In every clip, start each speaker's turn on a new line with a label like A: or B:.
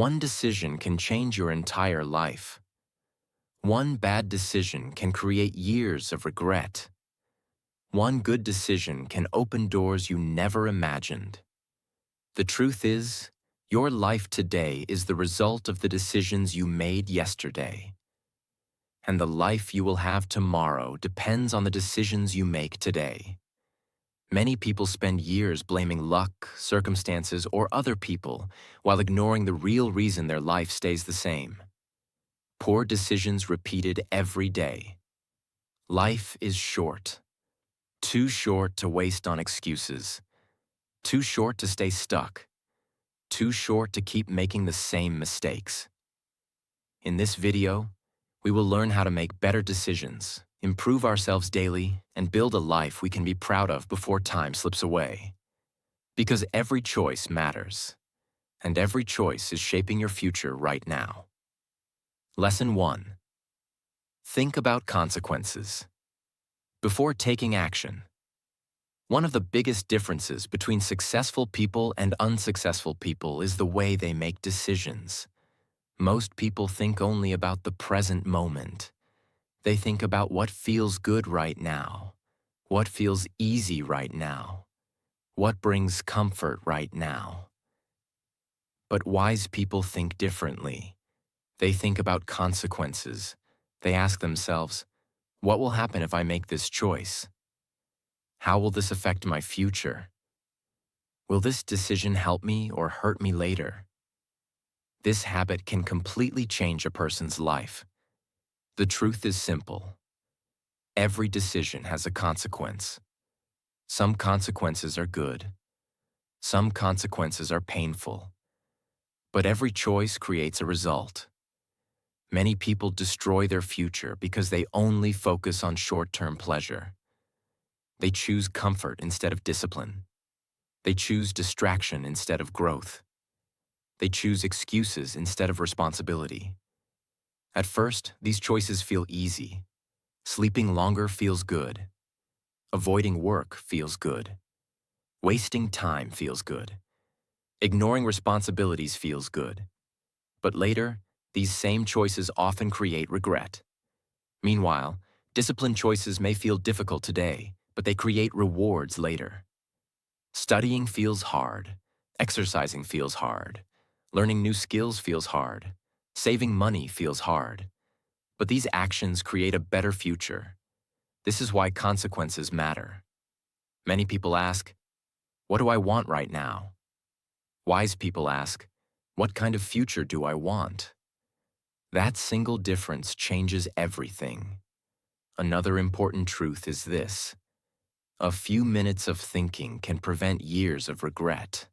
A: One decision can change your entire life. One bad decision can create years of regret. One good decision can open doors you never imagined. The truth is, your life today is the result of the decisions you made yesterday. And the life you will have tomorrow depends on the decisions you make today. Many people spend years blaming luck, circumstances, or other people while ignoring the real reason their life stays the same. Poor decisions repeated every day. Life is short. Too short to waste on excuses. Too short to stay stuck. Too short to keep making the same mistakes. In this video, we will learn how to make better decisions, improve ourselves daily, and build a life we can be proud of before time slips away. Because every choice matters, and every choice is shaping your future right now. Lesson 1. Think about consequences. Before taking action. One of the biggest differences between successful people and unsuccessful people is the way they make decisions. Most people think only about the present moment. They think about what feels good right now, what feels easy right now, what brings comfort right now. But wise people think differently. They think about consequences. They ask themselves, what will happen if I make this choice? How will this affect my future? Will this decision help me or hurt me later? This habit can completely change a person's life. The truth is simple. Every decision has a consequence. Some consequences are good. Some consequences are painful. But every choice creates a result. Many people destroy their future because they only focus on short-term pleasure. They choose comfort instead of discipline. They choose distraction instead of growth. They choose excuses instead of responsibility. At first, these choices feel easy. Sleeping longer feels good. Avoiding work feels good. Wasting time feels good. Ignoring responsibilities feels good. But later, these same choices often create regret. Meanwhile, disciplined choices may feel difficult today, but they create rewards later. Studying feels hard. Exercising feels hard. Learning new skills feels hard. Saving money feels hard. But these actions create a better future. This is why consequences matter. Many people ask, what do I want right now? Wise people ask, what kind of future do I want? That single difference changes everything. Another important truth is this. A few minutes of thinking can prevent years of regret.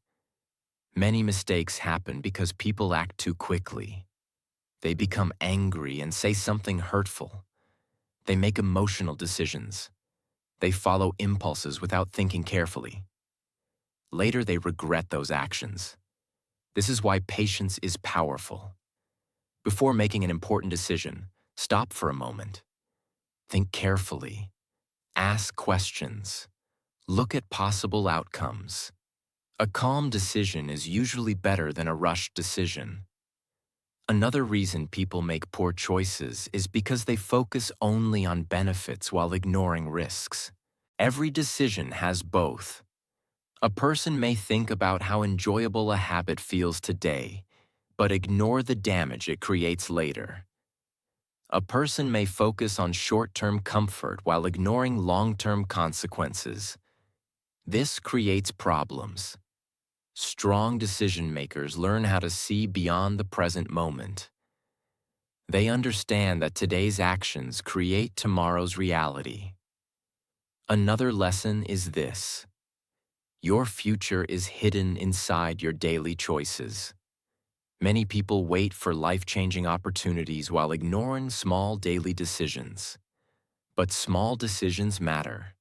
A: Many mistakes happen because people act too quickly. They become angry and say something hurtful. They make emotional decisions. They follow impulses without thinking carefully. Later, they regret those actions. This is why patience is powerful. Before making an important decision, stop for a moment. Think carefully. Ask questions. Look at possible outcomes. A calm decision is usually better than a rushed decision. Another reason people make poor choices is because they focus only on benefits while ignoring risks. Every decision has both. A person may think about how enjoyable a habit feels today, but ignore the damage it creates later. A person may focus on short-term comfort while ignoring long-term consequences. This creates problems. Strong decision-makers learn how to see beyond the present moment. They understand that today's actions create tomorrow's reality. Another lesson is this. Your future is hidden inside your daily choices. Many people wait for life-changing opportunities while ignoring small daily decisions. But small decisions matter.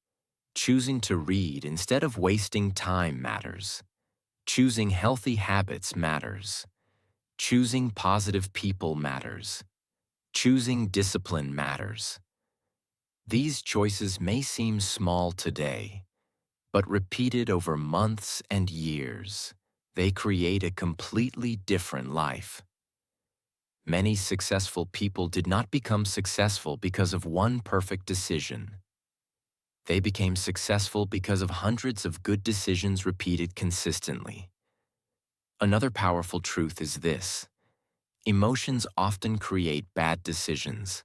A: Choosing to read instead of wasting time matters. Choosing healthy habits matters. Choosing positive people matters. Choosing discipline matters. These choices may seem small today, but repeated over months and years, they create a completely different life. Many successful people did not become successful because of one perfect decision. They became successful because of hundreds of good decisions repeated consistently. Another powerful truth is this: emotions often create bad decisions.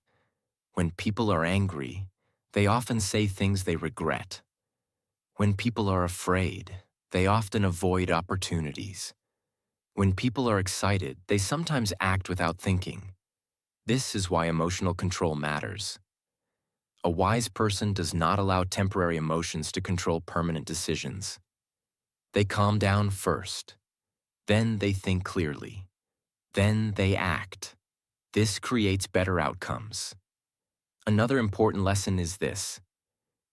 A: When people are angry, they often say things they regret. When people are afraid, they often avoid opportunities. When people are excited, they sometimes act without thinking. This is why emotional control matters. A wise person does not allow temporary emotions to control permanent decisions. They calm down first. Then they think clearly. Then they act. This creates better outcomes. Another important lesson is this: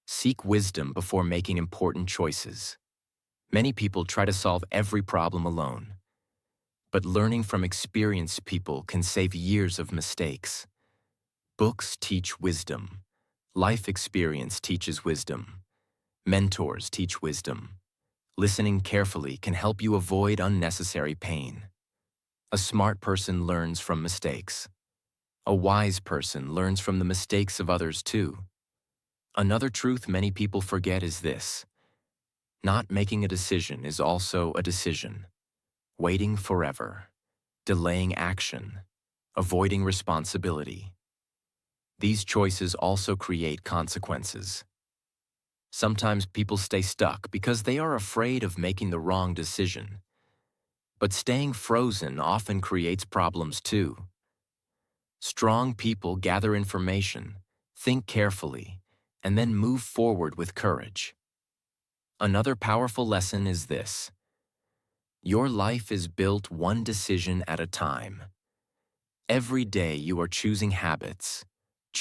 A: seek wisdom before making important choices. Many people try to solve every problem alone, but learning from experienced people can save years of mistakes. Books teach wisdom. Life experience teaches wisdom. Mentors teach wisdom. Listening carefully can help you avoid unnecessary pain. A smart person learns from mistakes. A wise person learns from the mistakes of others too. Another truth many people forget is this: not making a decision is also a decision. Waiting forever, delaying action, avoiding responsibility. These choices also create consequences. Sometimes people stay stuck because they are afraid of making the wrong decision. But staying frozen often creates problems too. Strong people gather information, think carefully, and then move forward with courage. Another powerful lesson is this: your life is built one decision at a time. Every day you are choosing habits,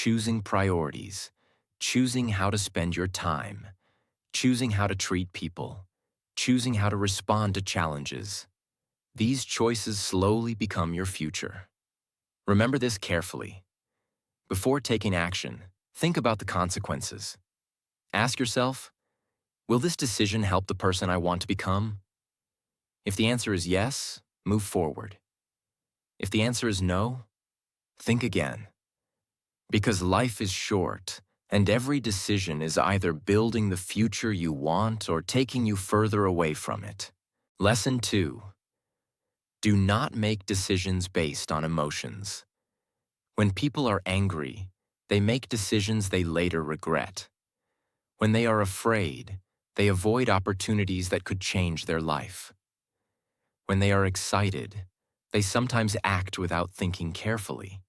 A: choosing priorities, choosing how to spend your time, choosing how to treat people, choosing how to respond to challenges. These choices slowly become your future. Remember this carefully. Before taking action, think about the consequences. Ask yourself, will this decision help the person I want to become? If the answer is yes, move forward. If the answer is no, think again. Because life is short, and every decision is either building the future you want or taking you further away from it. Lesson 2. Do not make decisions based on emotions. When people are angry, they make decisions they later regret. When they are afraid, they avoid opportunities that could change their life. When they are excited, they sometimes act without thinking carefully.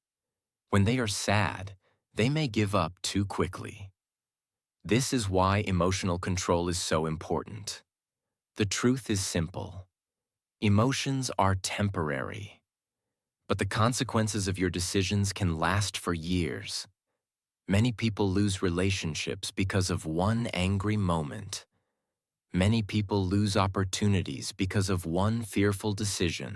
A: When they are sad, they may give up too quickly. This is why emotional control is so important. The truth is simple. Emotions are temporary, but the consequences of your decisions can last for years. Many people lose relationships because of one angry moment. Many people lose opportunities because of one fearful decision.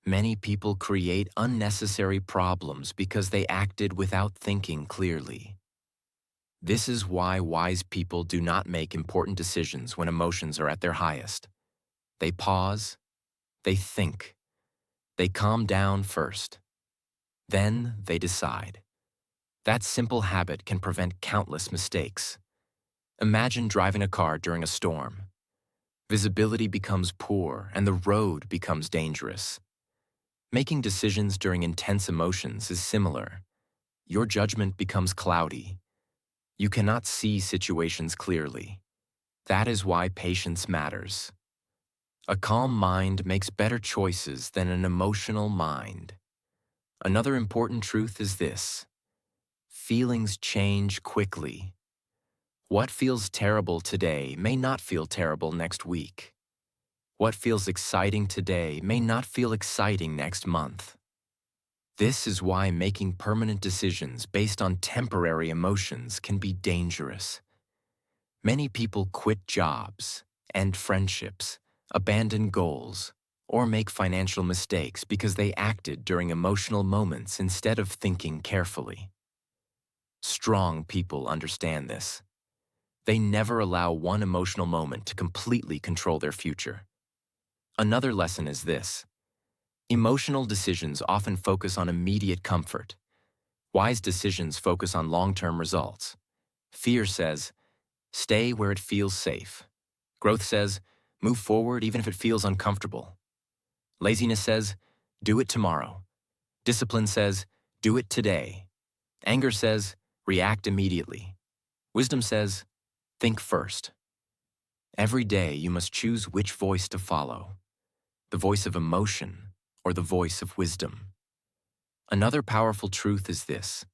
A: Many people create unnecessary problems because they acted without thinking clearly. This is why wise people do not make important decisions when emotions are at their highest. They pause, they think, they calm down first. Then they decide. That simple habit can prevent countless mistakes. Imagine driving a car during a storm. Visibility becomes poor and the road becomes dangerous. Making decisions during intense emotions is similar. Your judgment becomes cloudy. You cannot see situations clearly. That is why patience matters. A calm mind makes better choices than an emotional mind. Another important truth is this: feelings change quickly. What feels terrible today may not feel terrible next week. What feels exciting today may not feel exciting next month. This is why making permanent decisions based on temporary emotions can be dangerous. Many people quit jobs, end friendships, abandon goals, or make financial mistakes because they acted during emotional moments instead of thinking carefully. Strong people understand this. They never allow one emotional moment to completely control their future. Another lesson is this. Emotional decisions often focus on immediate comfort. Wise decisions focus on long-term results. Fear says, stay where it feels safe. Growth says, move forward even if it feels uncomfortable. Laziness says, do it tomorrow. Discipline says, do it today. Anger says, react immediately. Wisdom says, think first. Every day you must choose which voice to follow, the voice of emotion or the voice of wisdom. Another powerful truth is this.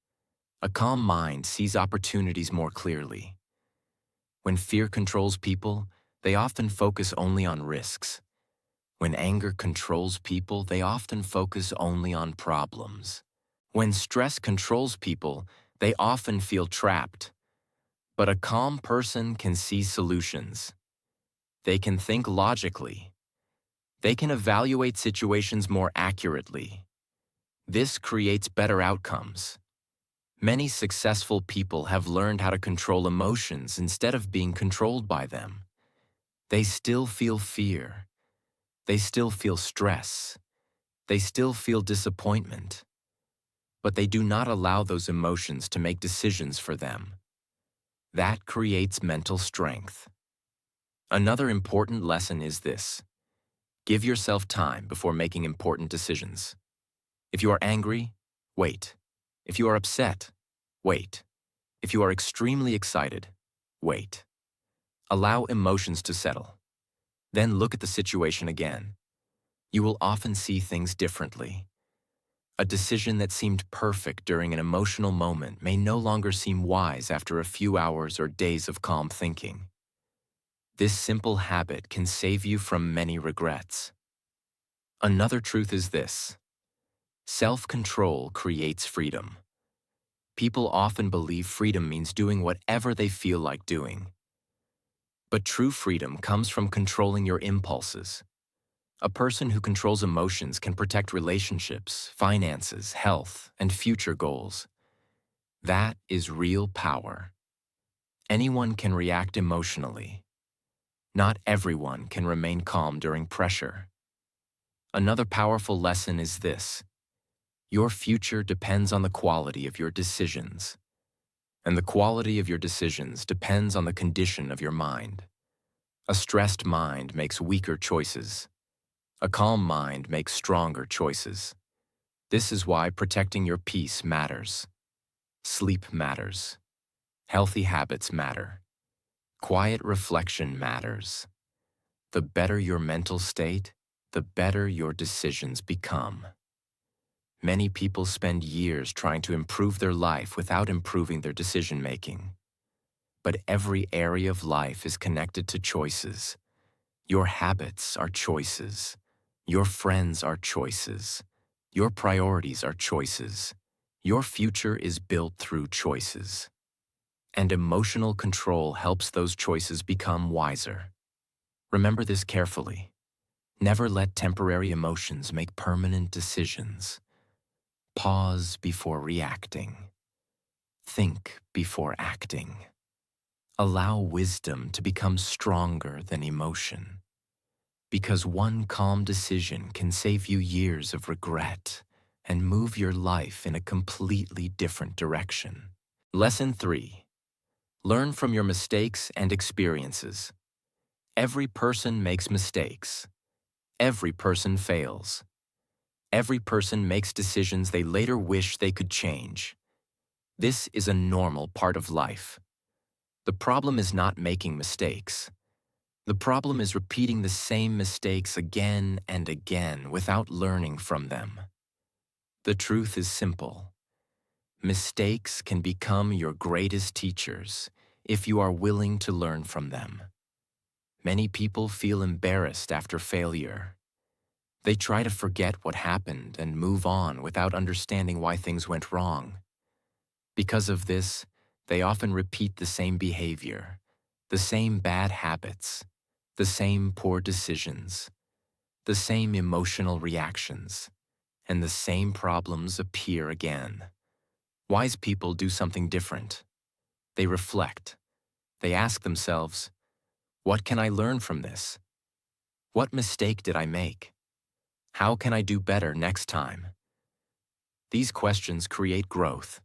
A: A calm mind sees opportunities more clearly. When fear controls people, they often focus only on risks. When anger controls people, they often focus only on problems. When stress controls people, they often feel trapped. But a calm person can see solutions. They can think logically. They can evaluate situations more accurately. This creates better outcomes. Many successful people have learned how to control emotions instead of being controlled by them. They still feel fear. They still feel stress. They still feel disappointment. But they do not allow those emotions to make decisions for them. That creates mental strength. Another important lesson is this. Give yourself time before making important decisions. If you are angry, wait. If you are upset, wait. If you are extremely excited, wait. Allow emotions to settle. Then look at the situation again. You will often see things differently. A decision that seemed perfect during an emotional moment may no longer seem wise after a few hours or days of calm thinking. This simple habit can save you from many regrets. Another truth is this. Self-control creates freedom. People often believe freedom means doing whatever they feel like doing. But true freedom comes from controlling your impulses. A person who controls emotions can protect relationships, finances, health, and future goals. That is real power. Anyone can react emotionally. Not everyone can remain calm during pressure. Another powerful lesson is this. Your future depends on the quality of your decisions. And the quality of your decisions depends on the condition of your mind. A stressed mind makes weaker choices. A calm mind makes stronger choices. This is why protecting your peace matters. Sleep matters. Healthy habits matter. Quiet reflection matters. The better your mental state, the better your decisions become. Many people spend years trying to improve their life without improving their decision-making. But every area of life is connected to choices. Your habits are choices. Your friends are choices. Your priorities are choices. Your future is built through choices. And emotional control helps those choices become wiser. Remember this carefully. Never let temporary emotions make permanent decisions. Pause before reacting. Think before acting. Allow wisdom to become stronger than emotion. Because one calm decision can save you years of regret and move your life in a completely different direction. Lesson 3. Learn from your mistakes and experiences. Every person makes mistakes. Every person fails. Every person makes decisions they later wish they could change. This is a normal part of life. The problem is not making mistakes. The problem is repeating the same mistakes again and again without learning from them. The truth is simple. Mistakes can become your greatest teachers if you are willing to learn from them. Many people feel embarrassed after failure. They try to forget what happened and move on without understanding why things went wrong. Because of this, they often repeat the same behavior, the same bad habits, the same poor decisions, the same emotional reactions, and the same problems appear again. Wise people do something different. They reflect. They ask themselves, what can I learn from this? What mistake did I make? How can I do better next time? These questions create growth.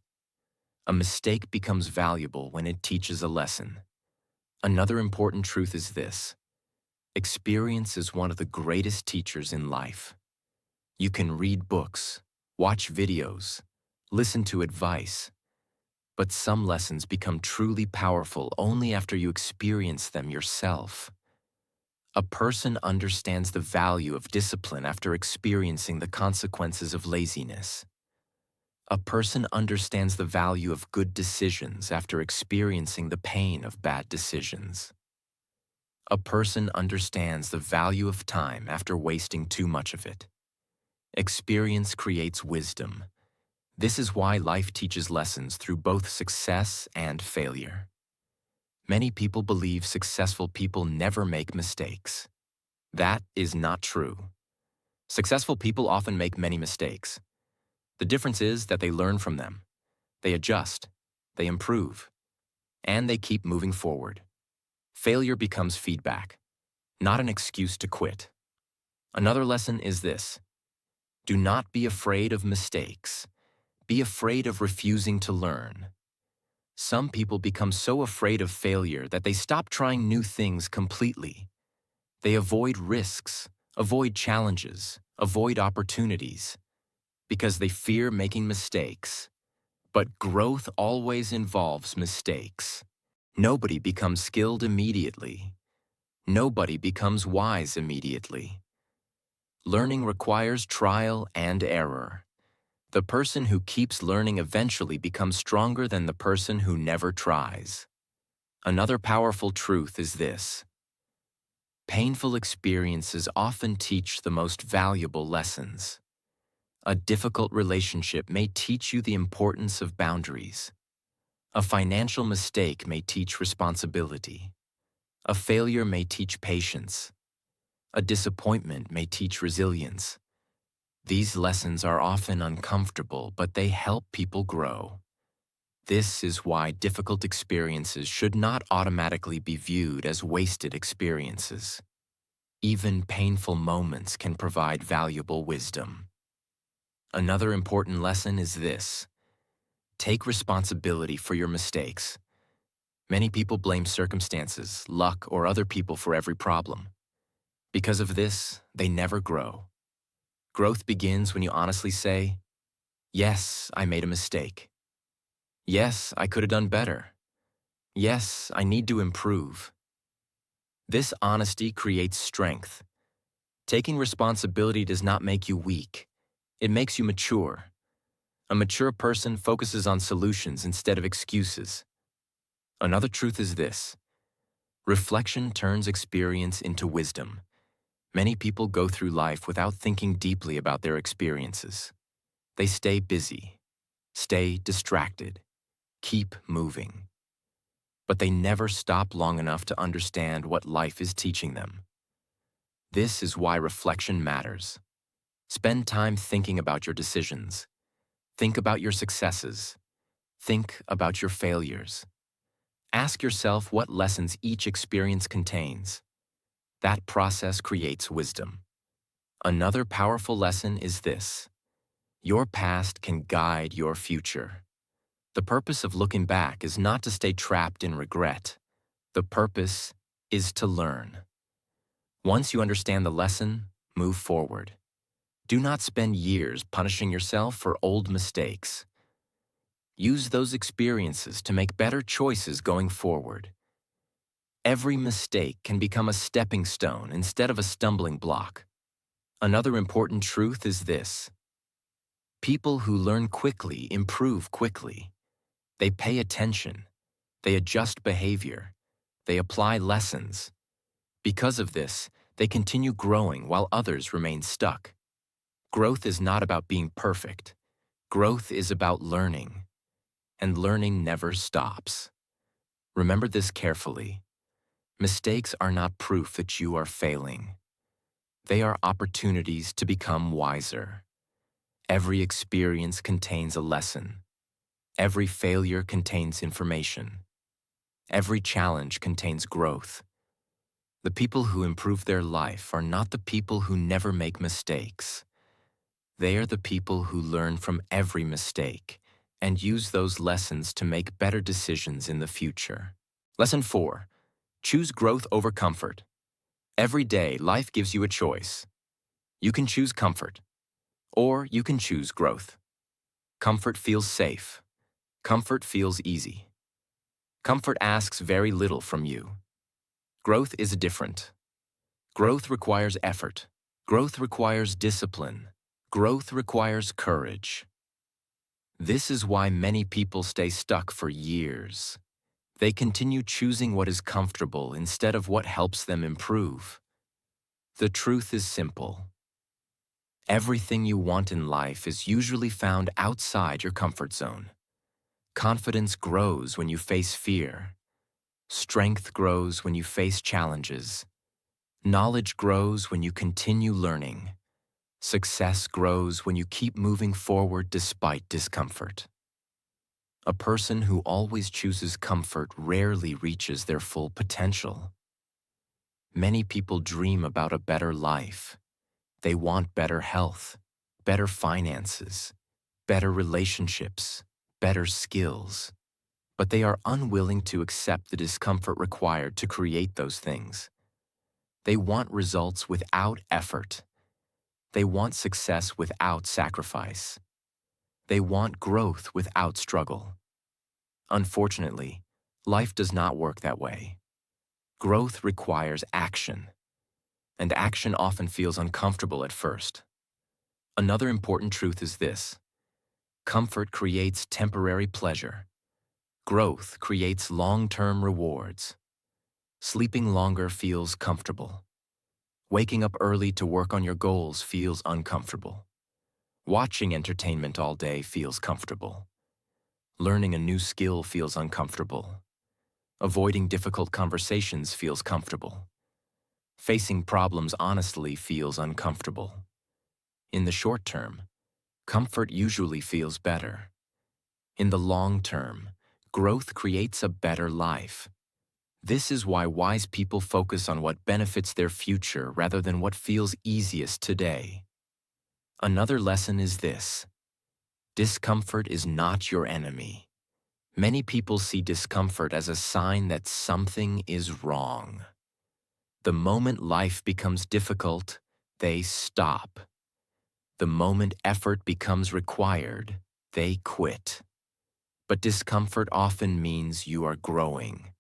A: A mistake becomes valuable when it teaches a lesson. Another important truth is this: experience is one of the greatest teachers in life. You can read books, watch videos, listen to advice, but some lessons become truly powerful only after you experience them yourself. A person understands the value of discipline after experiencing the consequences of laziness. A person understands the value of good decisions after experiencing the pain of bad decisions. A person understands the value of time after wasting too much of it. Experience creates wisdom. This is why life teaches lessons through both success and failure. Many people believe successful people never make mistakes. That is not true. Successful people often make many mistakes. The difference is that they learn from them. They adjust, they improve, and they keep moving forward. Failure becomes feedback, not an excuse to quit. Another lesson is this: do not be afraid of mistakes. Be afraid of refusing to learn. Some people become so afraid of failure that they stop trying new things completely. They avoid risks, avoid challenges, avoid opportunities, because they fear making mistakes. But growth always involves mistakes. Nobody becomes skilled immediately. Nobody becomes wise immediately. Learning requires trial and error. The person who keeps learning eventually becomes stronger than the person who never tries. Another powerful truth is this: painful experiences often teach the most valuable lessons. A difficult relationship may teach you the importance of boundaries. A financial mistake may teach responsibility. A failure may teach patience. A disappointment may teach resilience. These lessons are often uncomfortable, but they help people grow. This is why difficult experiences should not automatically be viewed as wasted experiences. Even painful moments can provide valuable wisdom. Another important lesson is this: take responsibility for your mistakes. Many people blame circumstances, luck, or other people for every problem. Because of this, they never grow. Growth begins when you honestly say, "Yes, I made a mistake. Yes, I could have done better. Yes, I need to improve." This honesty creates strength. Taking responsibility does not make you weak. It makes you mature. A mature person focuses on solutions instead of excuses. Another truth is this: reflection turns experience into wisdom. Many people go through life without thinking deeply about their experiences. They stay busy, stay distracted, keep moving. But they never stop long enough to understand what life is teaching them. This is why reflection matters. Spend time thinking about your decisions. Think about your successes. Think about your failures. Ask yourself what lessons each experience contains. That process creates wisdom. Another powerful lesson is this: your past can guide your future. The purpose of looking back is not to stay trapped in regret. The purpose is to learn. Once you understand the lesson, move forward. Do not spend years punishing yourself for old mistakes. Use those experiences to make better choices going forward. Every mistake can become a stepping stone instead of a stumbling block. Another important truth is this: people who learn quickly improve quickly. They pay attention. They adjust behavior. They apply lessons. Because of this, they continue growing while others remain stuck. Growth is not about being perfect. Growth is about learning. And learning never stops. Remember this carefully. Mistakes are not proof that you are failing. They are opportunities to become wiser. Every experience contains a lesson. Every failure contains information. Every challenge contains growth. The people who improve their life are not the people who never make mistakes. They are the people who learn from every mistake and use those lessons to make better decisions in the future. Lesson 4. Choose growth over comfort. Every day, life gives you a choice. You can choose comfort, or you can choose growth. Comfort feels safe. Comfort feels easy. Comfort asks very little from you. Growth is different. Growth requires effort. Growth requires discipline. Growth requires courage. This is why many people stay stuck for years. They continue choosing what is comfortable instead of what helps them improve. The truth is simple. Everything you want in life is usually found outside your comfort zone. Confidence grows when you face fear. Strength grows when you face challenges. Knowledge grows when you continue learning. Success grows when you keep moving forward despite discomfort. A person who always chooses comfort rarely reaches their full potential. Many people dream about a better life. They want better health, better finances, better relationships, better skills. But they are unwilling to accept the discomfort required to create those things. They want results without effort. They want success without sacrifice. They want growth without struggle. Unfortunately, life does not work that way. Growth requires action, and action often feels uncomfortable at first. Another important truth is this: comfort creates temporary pleasure. Growth creates long-term rewards. Sleeping longer feels comfortable. Waking up early to work on your goals feels uncomfortable. Watching entertainment all day feels comfortable. Learning a new skill feels uncomfortable. Avoiding difficult conversations feels comfortable. Facing problems honestly feels uncomfortable. In the short term, comfort usually feels better. In the long term, growth creates a better life. This is why wise people focus on what benefits their future rather than what feels easiest today. Another lesson is this: discomfort is not your enemy. Many people see discomfort as a sign that something is wrong. The moment life becomes difficult, they stop. The moment effort becomes required, they quit. But discomfort often means you are growing.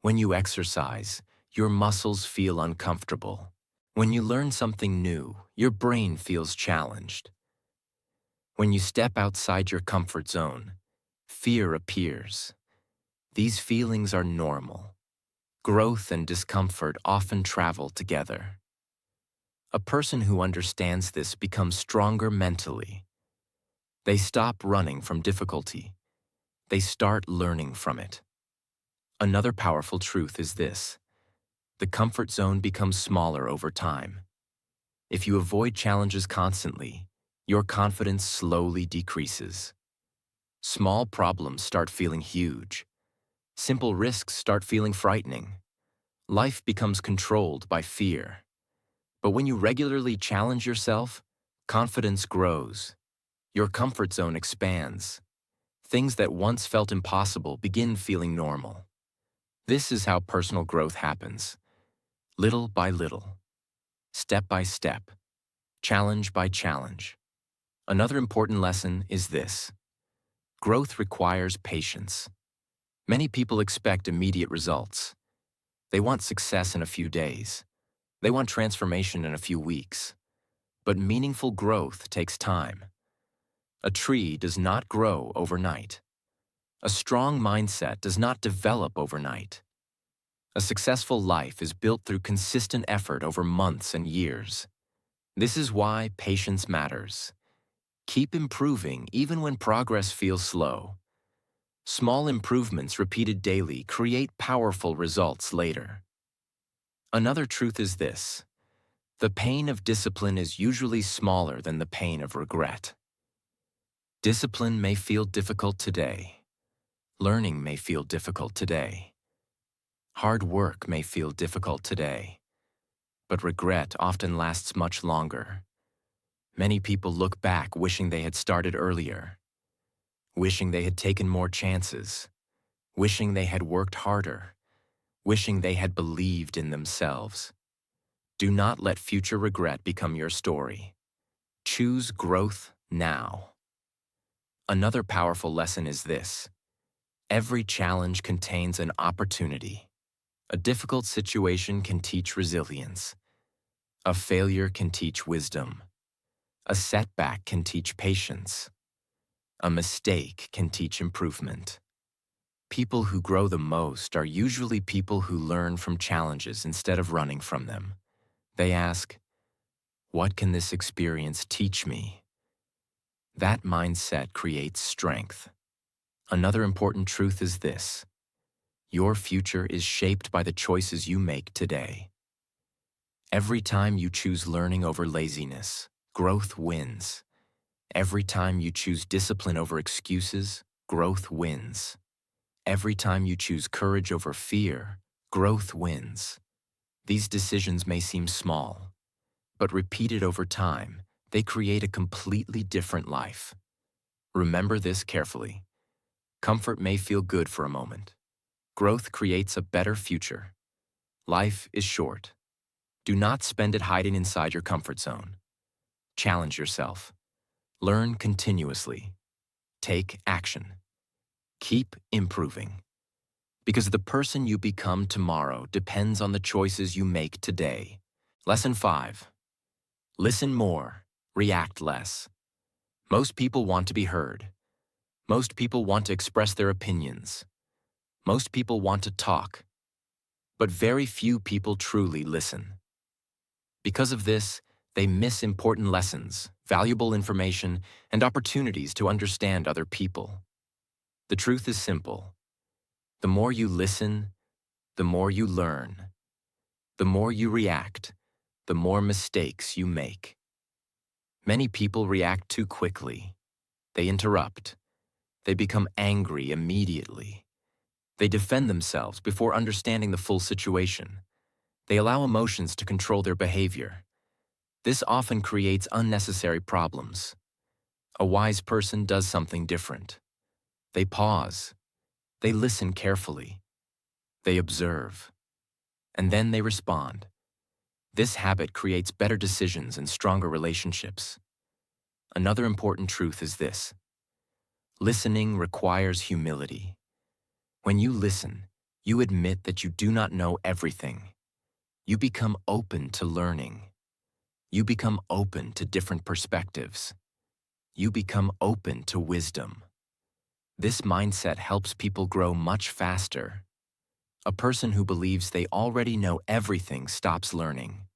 A: When you exercise, your muscles feel uncomfortable. When you learn something new, your brain feels challenged. When you step outside your comfort zone, fear appears. These feelings are normal. Growth and discomfort often travel together. A person who understands this becomes stronger mentally. They stop running from difficulty. They start learning from it. Another powerful truth is this: the comfort zone becomes smaller over time. If you avoid challenges constantly, your confidence slowly decreases. Small problems start feeling huge. Simple risks start feeling frightening. Life becomes controlled by fear. But when you regularly challenge yourself, confidence grows. Your comfort zone expands. Things that once felt impossible begin feeling normal. This is how personal growth happens. Little by little. Step by step. Challenge by challenge. Another important lesson is this: growth requires patience. Many people expect immediate results. They want success in a few days. They want transformation in a few weeks. But meaningful growth takes time. A tree does not grow overnight. A strong mindset does not develop overnight. A successful life is built through consistent effort over months and years. This is why patience matters. Keep improving even when progress feels slow. Small improvements repeated daily create powerful results later. Another truth is this: the pain of discipline is usually smaller than the pain of regret. Discipline may feel difficult today. Learning may feel difficult today. Hard work may feel difficult today, but regret often lasts much longer. Many people look back wishing they had started earlier, wishing they had taken more chances, wishing they had worked harder, wishing they had believed in themselves. Do not let future regret become your story. Choose growth now. Another powerful lesson is this: every challenge contains an opportunity. A difficult situation can teach resilience. A failure can teach wisdom. A setback can teach patience. A mistake can teach improvement. People who grow the most are usually people who learn from challenges instead of running from them. They ask, "What can this experience teach me?" That mindset creates strength. Another important truth is this: your future is shaped by the choices you make today. Every time you choose learning over laziness, growth wins. Every time you choose discipline over excuses, growth wins. Every time you choose courage over fear, growth wins. These decisions may seem small, but repeated over time, they create a completely different life. Remember this carefully. Comfort may feel good for a moment. Growth creates a better future. Life is short. Do not spend it hiding inside your comfort zone. Challenge yourself. Learn continuously. Take action. Keep improving. Because the person you become tomorrow depends on the choices you make today. Lesson 5. Listen more, react less. Most people want to be heard. Most people want to express their opinions. Most people want to talk. But very few people truly listen. Because of this, they miss important lessons, valuable information, and opportunities to understand other people. The truth is simple. The more you listen, the more you learn. The more you react, the more mistakes you make. Many people react too quickly. They interrupt. They become angry immediately. They defend themselves before understanding the full situation. They allow emotions to control their behavior. This often creates unnecessary problems. A wise person does something different. They pause. They listen carefully. They observe. And then they respond. This habit creates better decisions and stronger relationships. Another important truth is this: listening requires humility. When you listen, you admit that you do not know everything. You become open to learning. You become open to different perspectives. You become open to wisdom. This mindset helps people grow much faster. A person who believes they already know everything stops learning.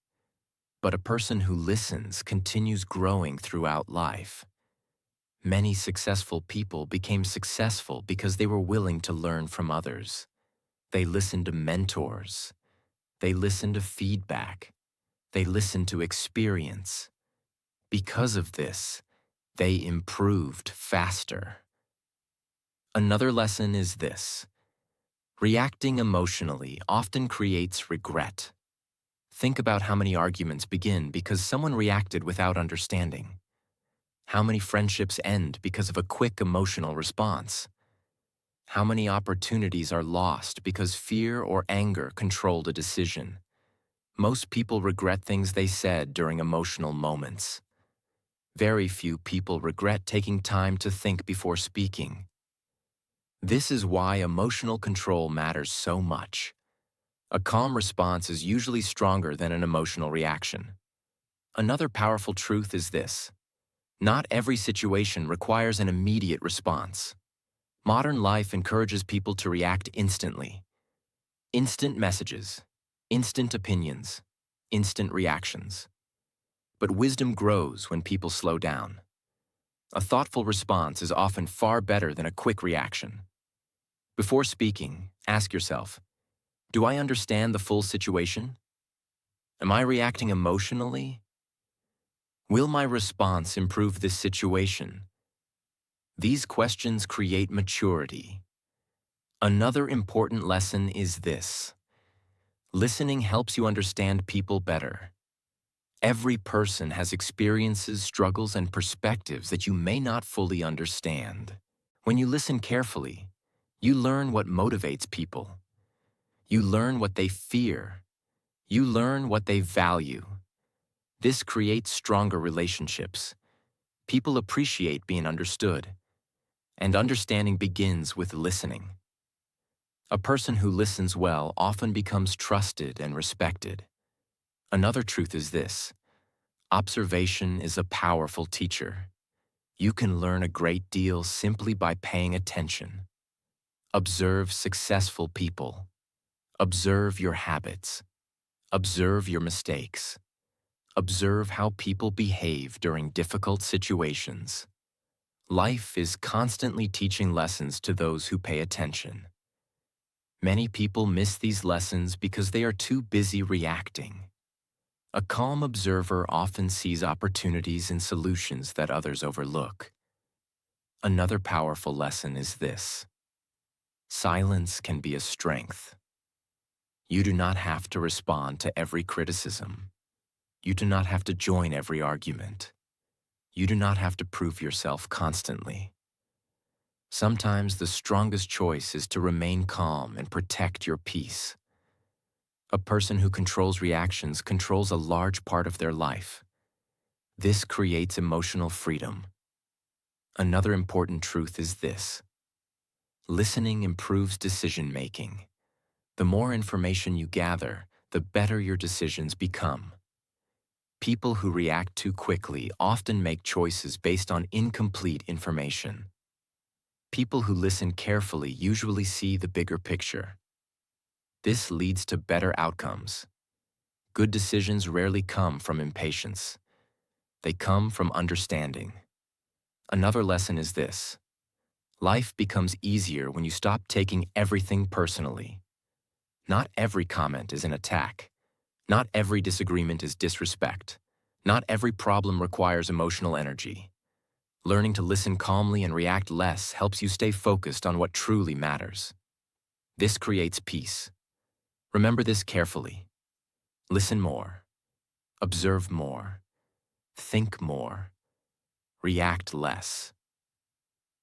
A: But a person who listens continues growing throughout life. Many successful people became successful because they were willing to learn from others. They listened to mentors. They listened to feedback. They listened to experience. Because of this, they improved faster. Another lesson is this: reacting emotionally often creates regret. Think about how many arguments begin because someone reacted without understanding. How many friendships end because of a quick emotional response? How many opportunities are lost because fear or anger controlled a decision? Most people regret things they said during emotional moments. Very few people regret taking time to think before speaking. This is why emotional control matters so much. A calm response is usually stronger than an emotional reaction. Another powerful truth is this: not every situation requires an immediate response. Modern life encourages people to react instantly. Instant messages, instant opinions, instant reactions. But wisdom grows when people slow down. A thoughtful response is often far better than a quick reaction. Before speaking, ask yourself, do I understand the full situation? Am I reacting emotionally? Will my response improve this situation? These questions create maturity. Another important lesson is this: Listening helps you understand people better. Every person has experiences, struggles, and perspectives that you may not fully understand. When you listen carefully, you learn what motivates people. You learn what they fear. You learn what they value. This creates stronger relationships. People appreciate being understood, and understanding begins with listening. A person who listens well often becomes trusted and respected. Another truth is this: observation is a powerful teacher. You can learn a great deal simply by paying attention. Observe successful people. Observe your habits. Observe your mistakes. Observe how people behave during difficult situations. Life is constantly teaching lessons to those who pay attention. Many people miss these lessons because they are too busy reacting. A calm observer often sees opportunities and solutions that others overlook. Another powerful lesson is this: silence can be a strength. You do not have to respond to every criticism. You do not have to join every argument. You do not have to prove yourself constantly. Sometimes the strongest choice is to remain calm and protect your peace. A person who controls reactions controls a large part of their life. This creates emotional freedom. Another important truth is this: listening improves decision-making. The more information you gather, the better your decisions become. People who react too quickly often make choices based on incomplete information. People who listen carefully usually see the bigger picture. This leads to better outcomes. Good decisions rarely come from impatience. They come from understanding. Another lesson is this: life becomes easier when you stop taking everything personally. Not every comment is an attack. Not every disagreement is disrespect. Not every problem requires emotional energy. Learning to listen calmly and react less helps you stay focused on what truly matters. This creates peace. Remember this carefully. Listen more. Observe more. Think more. React less.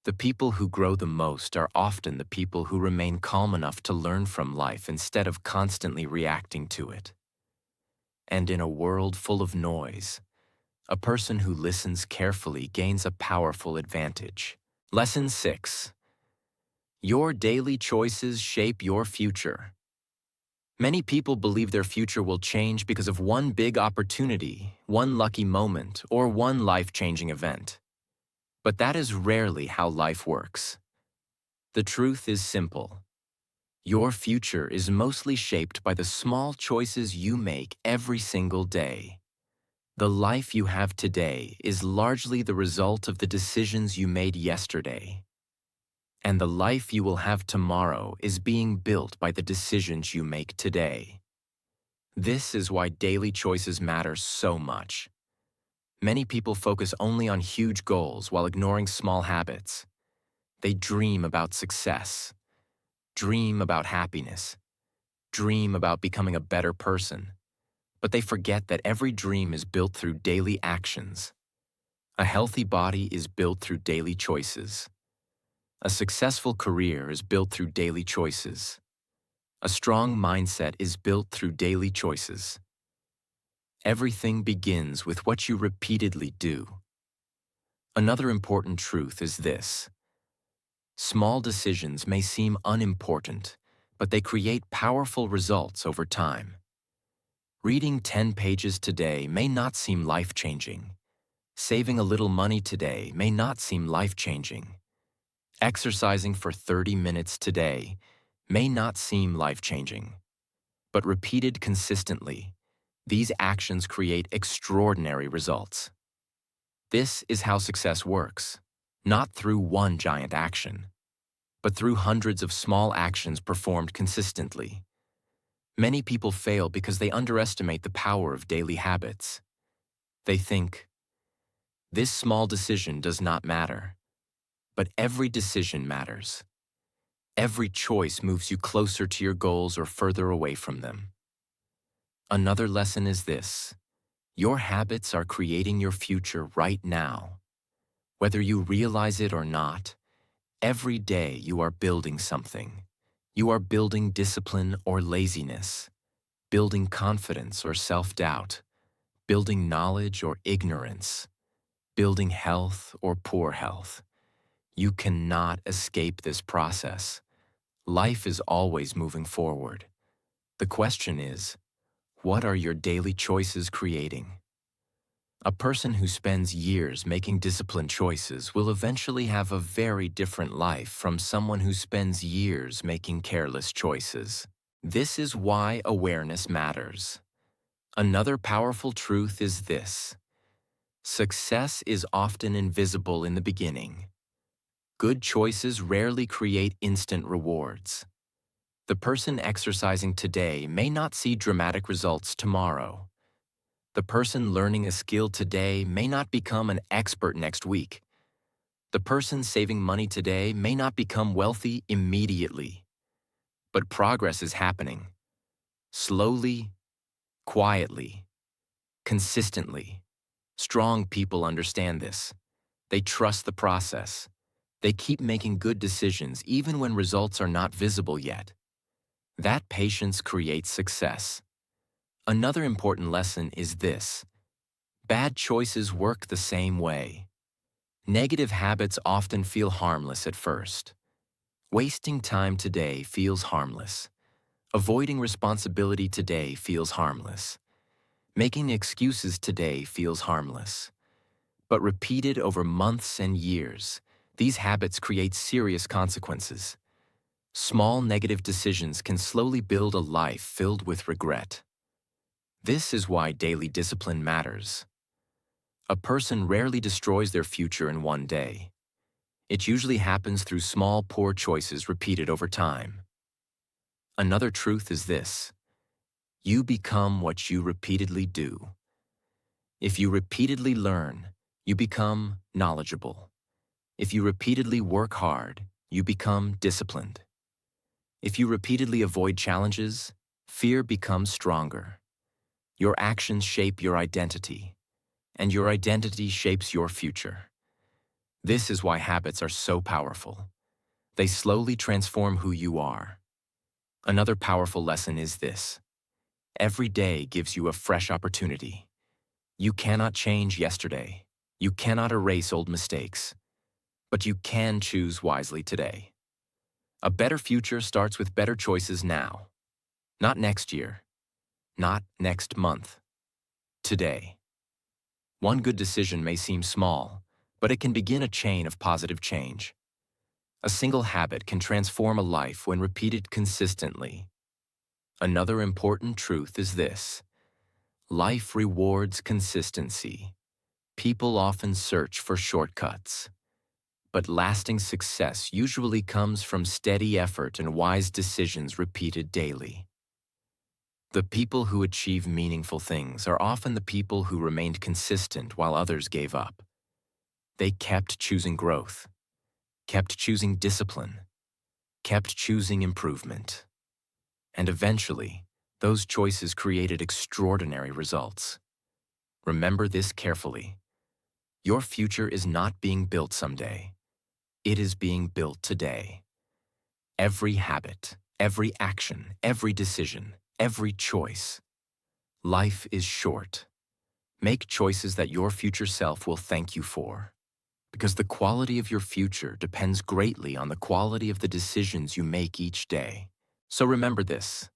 A: The people who grow the most are often the people who remain calm enough to learn from life instead of constantly reacting to it. And in a world full of noise, a person who listens carefully gains a powerful advantage. Lesson 6. Your daily choices shape your future. Many people believe their future will change because of one big opportunity, one lucky moment, or one life-changing event. But that is rarely how life works. The truth is simple. Your future is mostly shaped by the small choices you make every single day. The life you have today is largely the result of the decisions you made yesterday. And the life you will have tomorrow is being built by the decisions you make today. This is why daily choices matter so much. Many people focus only on huge goals while ignoring small habits. They dream about success, dream about happiness, dream about becoming a better person. But they forget that every dream is built through daily actions. A healthy body is built through daily choices. A successful career is built through daily choices. A strong mindset is built through daily choices. Everything begins with what you repeatedly do. Another important truth is this: small decisions may seem unimportant, but they create powerful results over time. Reading 10 pages today may not seem life-changing. Saving a little money today may not seem life-changing. Exercising for 30 minutes today may not seem life-changing. But repeated consistently, these actions create extraordinary results. This is how success works, not through one giant action, but through hundreds of small actions performed consistently. Many people fail because they underestimate the power of daily habits. They think, this small decision does not matter. But every decision matters. Every choice moves you closer to your goals or further away from them. Another lesson is this: your habits are creating your future right now. Whether you realize it or not, every day you are building something. You are building discipline or laziness, building confidence or self-doubt, building knowledge or ignorance, building health or poor health. You cannot escape this process. Life is always moving forward. The question is, what are your daily choices creating? A person who spends years making disciplined choices will eventually have a very different life from someone who spends years making careless choices. This is why awareness matters. Another powerful truth is this: success is often invisible in the beginning. Good choices rarely create instant rewards. The person exercising today may not see dramatic results tomorrow. The person learning a skill today may not become an expert next week. The person saving money today may not become wealthy immediately. But progress is happening. Slowly, quietly, consistently. Strong people understand this. They trust the process. They keep making good decisions even when results are not visible yet. That patience creates success. Another important lesson is this: bad choices work the same way. Negative habits often feel harmless at first. Wasting time today feels harmless. Avoiding responsibility today feels harmless. Making excuses today feels harmless. But repeated over months and years, these habits create serious consequences. Small negative decisions can slowly build a life filled with regret. This is why daily discipline matters. A person rarely destroys their future in one day. It usually happens through small, poor choices repeated over time. Another truth is this: you become what you repeatedly do. If you repeatedly learn, you become knowledgeable. If you repeatedly work hard, you become disciplined. If you repeatedly avoid challenges, fear becomes stronger. Your actions shape your identity, and your identity shapes your future. This is why habits are so powerful. They slowly transform who you are. Another powerful lesson is this: every day gives you a fresh opportunity. You cannot change yesterday. You cannot erase old mistakes. But you can choose wisely today. A better future starts with better choices now. Not next year. Not next month. Today. One good decision may seem small, but it can begin a chain of positive change. A single habit can transform a life when repeated consistently. Another important truth is this: life rewards consistency. People often search for shortcuts. But lasting success usually comes from steady effort and wise decisions repeated daily. The people who achieve meaningful things are often the people who remained consistent while others gave up. They kept choosing growth, kept choosing discipline, kept choosing improvement. And eventually, those choices created extraordinary results. Remember this carefully. Your future is not being built someday. It is being built today. Every habit, every action, every decision, every choice. Life is short. Make choices that your future self will thank you for, because the quality of your future depends greatly on the quality of the decisions you make each day. So remember this: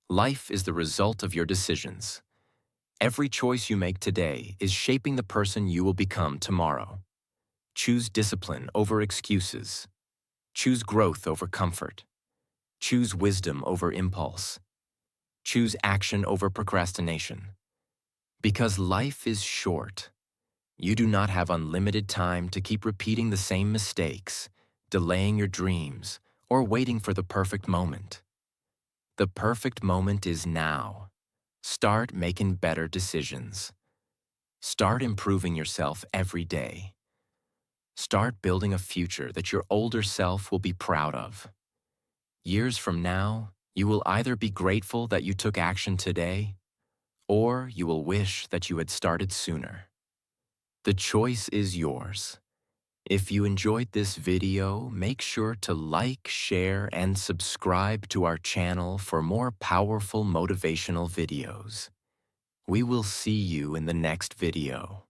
A: life is the result of your decisions. Every choice you make today is shaping the person you will become tomorrow. Choose discipline over excuses. Choose growth over comfort. Choose wisdom over impulse. Choose action over procrastination. Because life is short. You do not have unlimited time to keep repeating the same mistakes, delaying your dreams, or waiting for the perfect moment. The perfect moment is now. Start making better decisions. Start improving yourself every day. Start building a future that your older self will be proud of. Years from now, you will either be grateful that you took action today, or you will wish that you had started sooner. The choice is yours. If you enjoyed this video, make sure to like, share, and subscribe to our channel for more powerful motivational videos. We will see you in the next video.